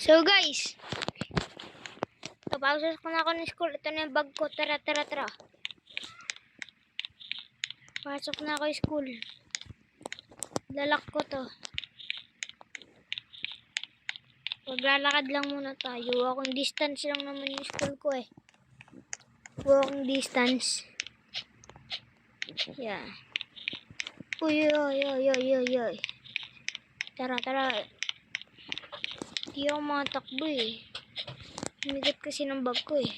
So guys, tapos ko na ako ng school. Ito na yung bag ko. Tara. Pasok na ako ng school. Lalak ko to. Maglalakad lang muna tayo. Walking distance lang naman yung school ko eh. Walking distance. Yeah. Uy. Tara. Hindi ako makatakbo eh. Humigat kasi ng bag ko eh.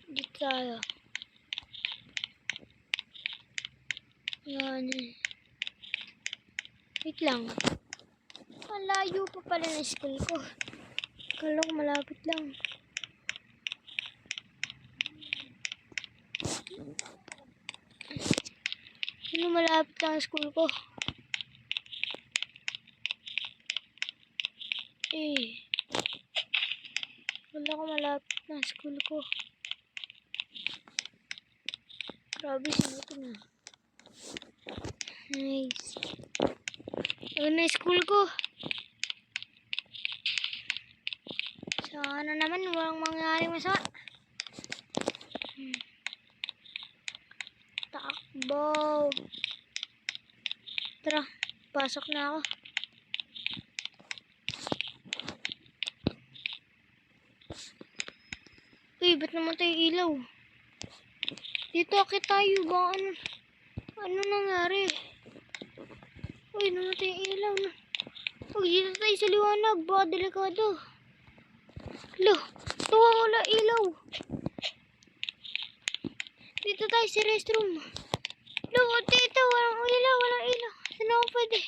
Dito tayo. Yan eh. Wait lang. Malayo pa pala na school ko. Kala ko malapit lang. Ano malapit lang ang school ko? Wala ko malapit na school ko. Grabe, sinuto na. Nice. Ayun na school ko. Sana naman walang mangyari masama. Takbo. Tara, pasok na ako. Uy, ba't naman tayo ilaw? Dito akit tayo ba? Ano nangyari? Uy, namatay yung ilaw na. Uy, dito tayo sa liwanag. Baka delikado. Lo, tuwa wala ilaw. Dito tayo sa restroom. Lo, dito walang ilaw. Saan ako pwede?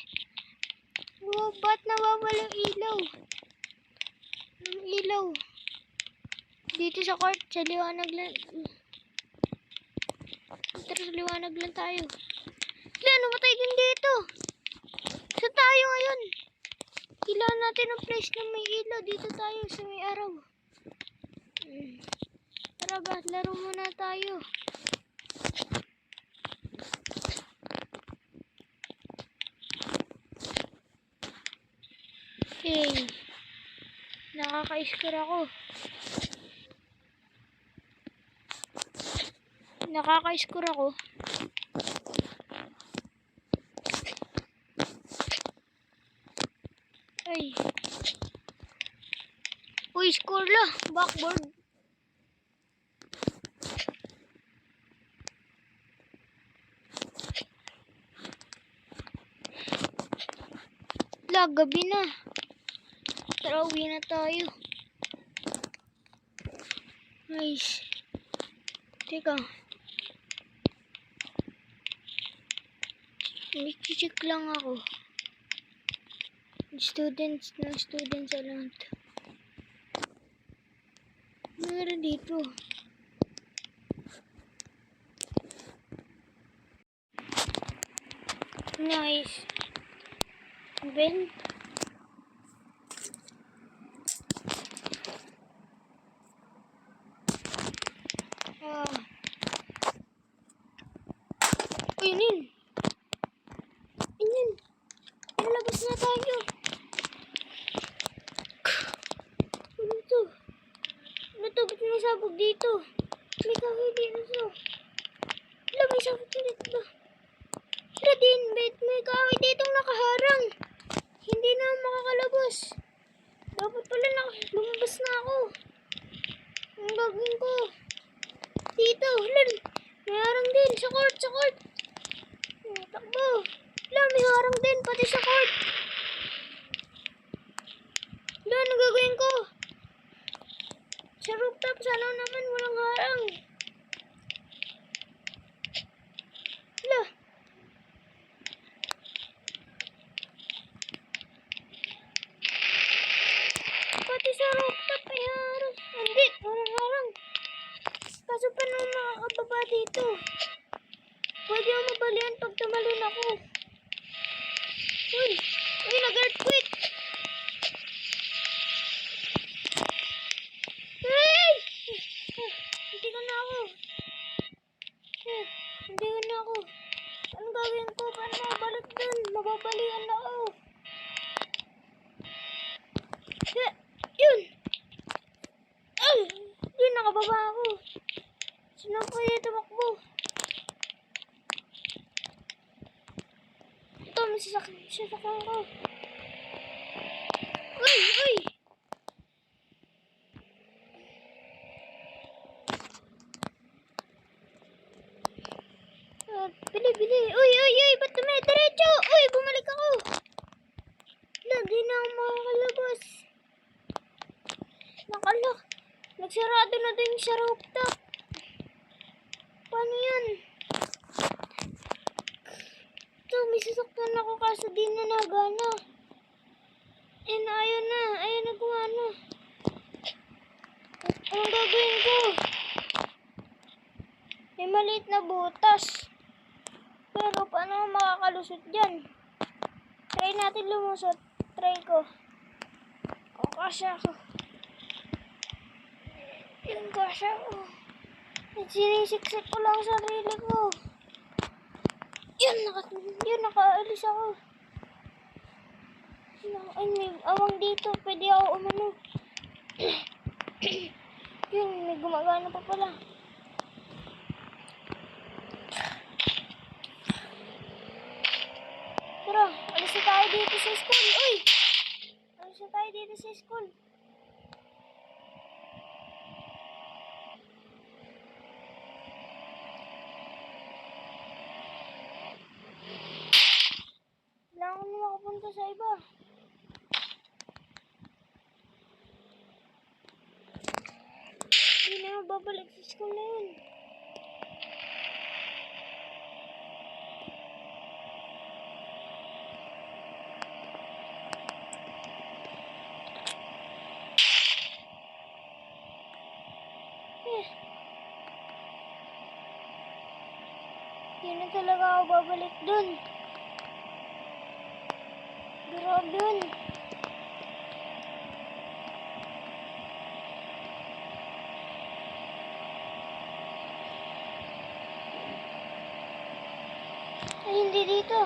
Oh, ba't nawawala yung ilaw? Ang ilaw. Dito sa court, sa liwanag lang. Tara, sa liwanag lang tayo. Wala, namatay din dito. Saan tayo ngayon? Kailangan natin ang place na may ilaw. Dito tayo sa may araw. Tara ba, laro muna tayo. Okay. Nakaka-score ako. Ay. Uy, score la. Backboard. Gabi na. Tara, uwi na tayo. Nice. Teka. May check lang ako. Students around. Meron dito. Nice. Ben. Ayun. Lalabas na tayo. Ano to? Ba't may sabog dito? May kahoy dito. Wala, may sabog dito ba? Wala din, may kahoy dito nakaharang. Hindi na makakalabas. Dapat pala lumabas na ako. Ang gagawin ko. Dito, may harang din sa court. Takbo. Wala, may harang din pati sa court. Wala, ano gagawin ko? Sa rooftop, sana naman walang harang. Wala. Pati sa rooftop may harang. Hindi, walang harang. Kaso pa naman makakababa dito. Pwede ako mabalian pag tumalon ako. Uy, nag-earthquake. Hey! Hindi ko na ako. Anong gagawin ko? Paano mabalik dun? Mababalian ako. Sinakyan ko. Uy! Uy! Bili, bili. Uy, uy, uy. Ba't dumidiretso? Uy, bumalik ako. Lagi na ako makakalabas. Nakalak. Nagsarado na din sa rooftop. Paano yan? Ito, may sasaktan ako kaso di na nagana. Ayaw na. Ayaw na gumana. Anong gagawin ko? May maliit na butas. Pero paano ako makakalusot dyan? Try natin lumusot. Try ko. O, kasya ako. Yung kasya ko. Sinisiksik ko lang sarili ko. Yun, nakaalis ako. Ay, may awang dito. Pwede ako umano. Yun, may gumagana pa pala. Tara, alis na tayo dito sa school. Uy! Alis na tayo dito sa school. Kailangan ko na makapunta sa iba. Hindi na babalik sa school na yun. Hindi na talaga ako babalik dun. Grabe yun. Ay, hindi dito.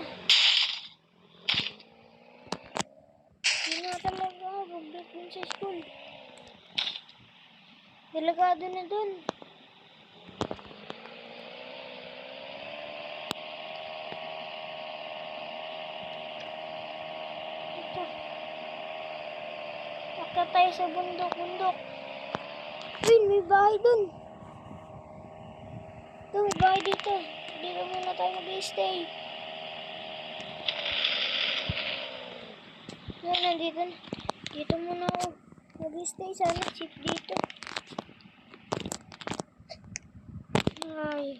Hindi na talaga ako babalik dun sa school. Delikado na dun. Ito. Akit tayo sa bundok-bundok. Uy, may bahay dun. Ito, may bahay dito. Dito muna tayo mag-stay. Yan, nandito na. Dito muna ako mag-stay. Sana cheap dito. Ay.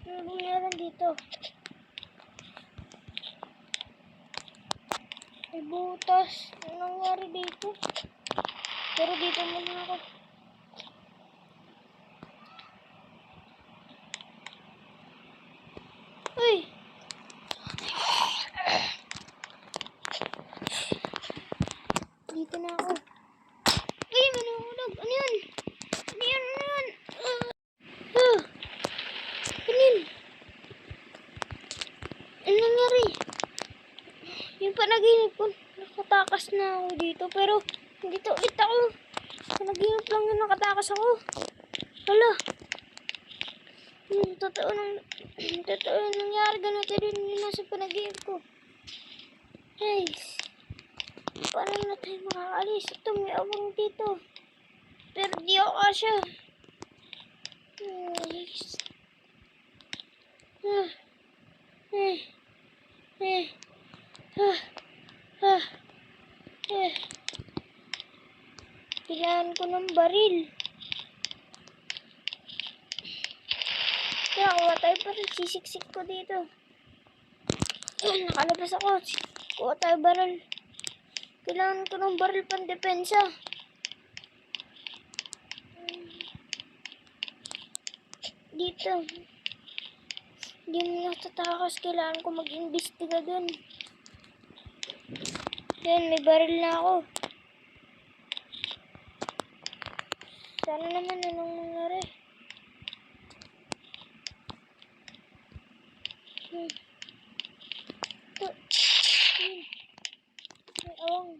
Ano meron dito? May butas. Ano nangyari dito? Pero dito muna ako. Uy! Dito na ako. Uy, manuhulog. Ano yun? Ano yun? Ano yun? Ano yun? Ano nangyari? Yung panaginip ko, nakatakas na ako dito. Pero, dito ulit ako. Panaginip lang yung nakatakas ako. Hala. Totoo nangyari. Ganito din yung nasa panaginip ko. Guys. Paano na tayo makakaalis? Ito, may abang dito. Pero di ako kasya. Guys. Kailangan ko ng baril. Kaya kuha tayo baril. Sisiksik ko dito. Nakalabas ako. Kuha tayo baril. Kailangan ko ng baril pang depensa. Dito. Hindi mo natatakas. Kailangan ko mag-imbestiga dun. Yan, may baril na ako. Sana naman anong nangyari. Ito. May awang.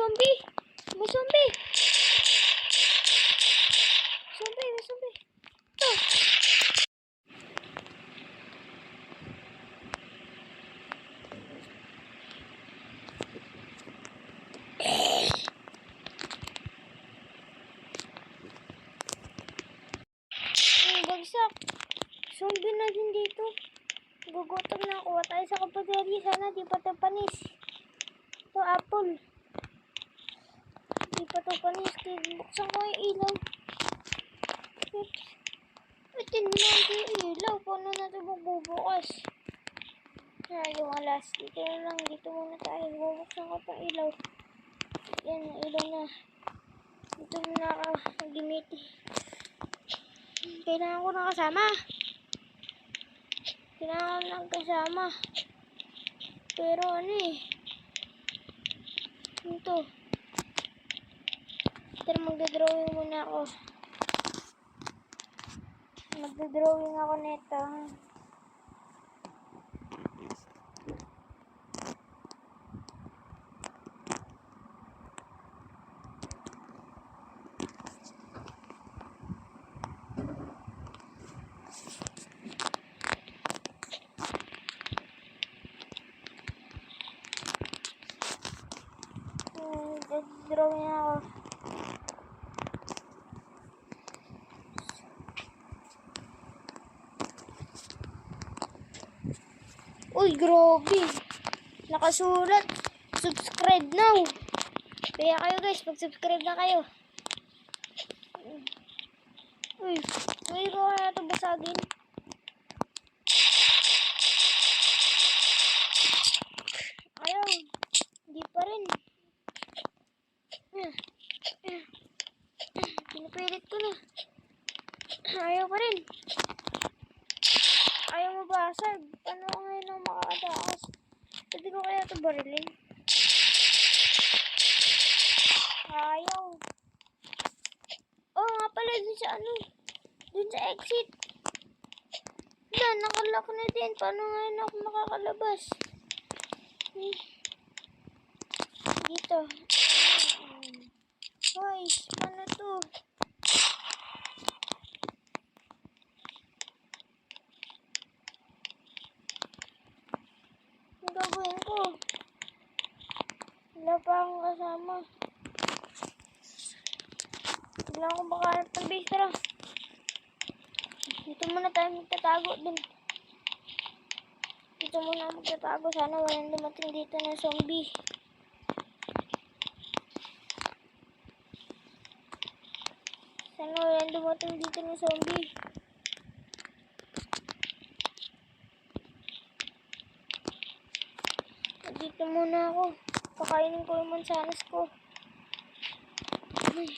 zombie! May zombie! May zombie! Ito! Bagsak! Zombie na din dito. Gugutom na. Kuha tayo sa kapateri. Sana di pa ito panis. Ito apple. Di pa ito panis. Buksan ko yung ilaw. Atin mo natin yung ilaw. Paano na ito magbubukas? Yung alas. Dito na lang. Dito muna tayo. Bubuksan ko itong ilaw. Yan. Ilaw na. Dito muna ako gimiti. Kailangan ko ng kasama. Kailangan ng kasama. Pero ano eh. Ito. Pero magdodrawing muna ako. Magdodrawing ako nito. Drawing ako. Uy, grabe. Nakasulat. Subscribe now. Kaya kayo guys, mag-subscribe na kayo. Uy, may ko kaya ito basagin. Ayaw. Hindi pa rin. Pinipilit ko na. Ayaw pa rin. Ayaw mabasag. Paano ko ngayon ang makakatakas? Pwede ko kaya ito barilin? Ayaw. Oo nga pala, dun sa ano? Dun sa exit. Wala, nakalock na din. Paano ngayon ako makakalabas? Dito. Guys, paano to? Ang gagawin ko? Wala pa akong kasama. Biglang ako makahanap ng base. Tara. Dito muna tayo magtatago din. Dito muna magtatago. Sana walang dumating dito ng zombie. Sana walang dumating dito ng zombie. Dito muna ako. Pakainin ko yung mansanas ko. Ay.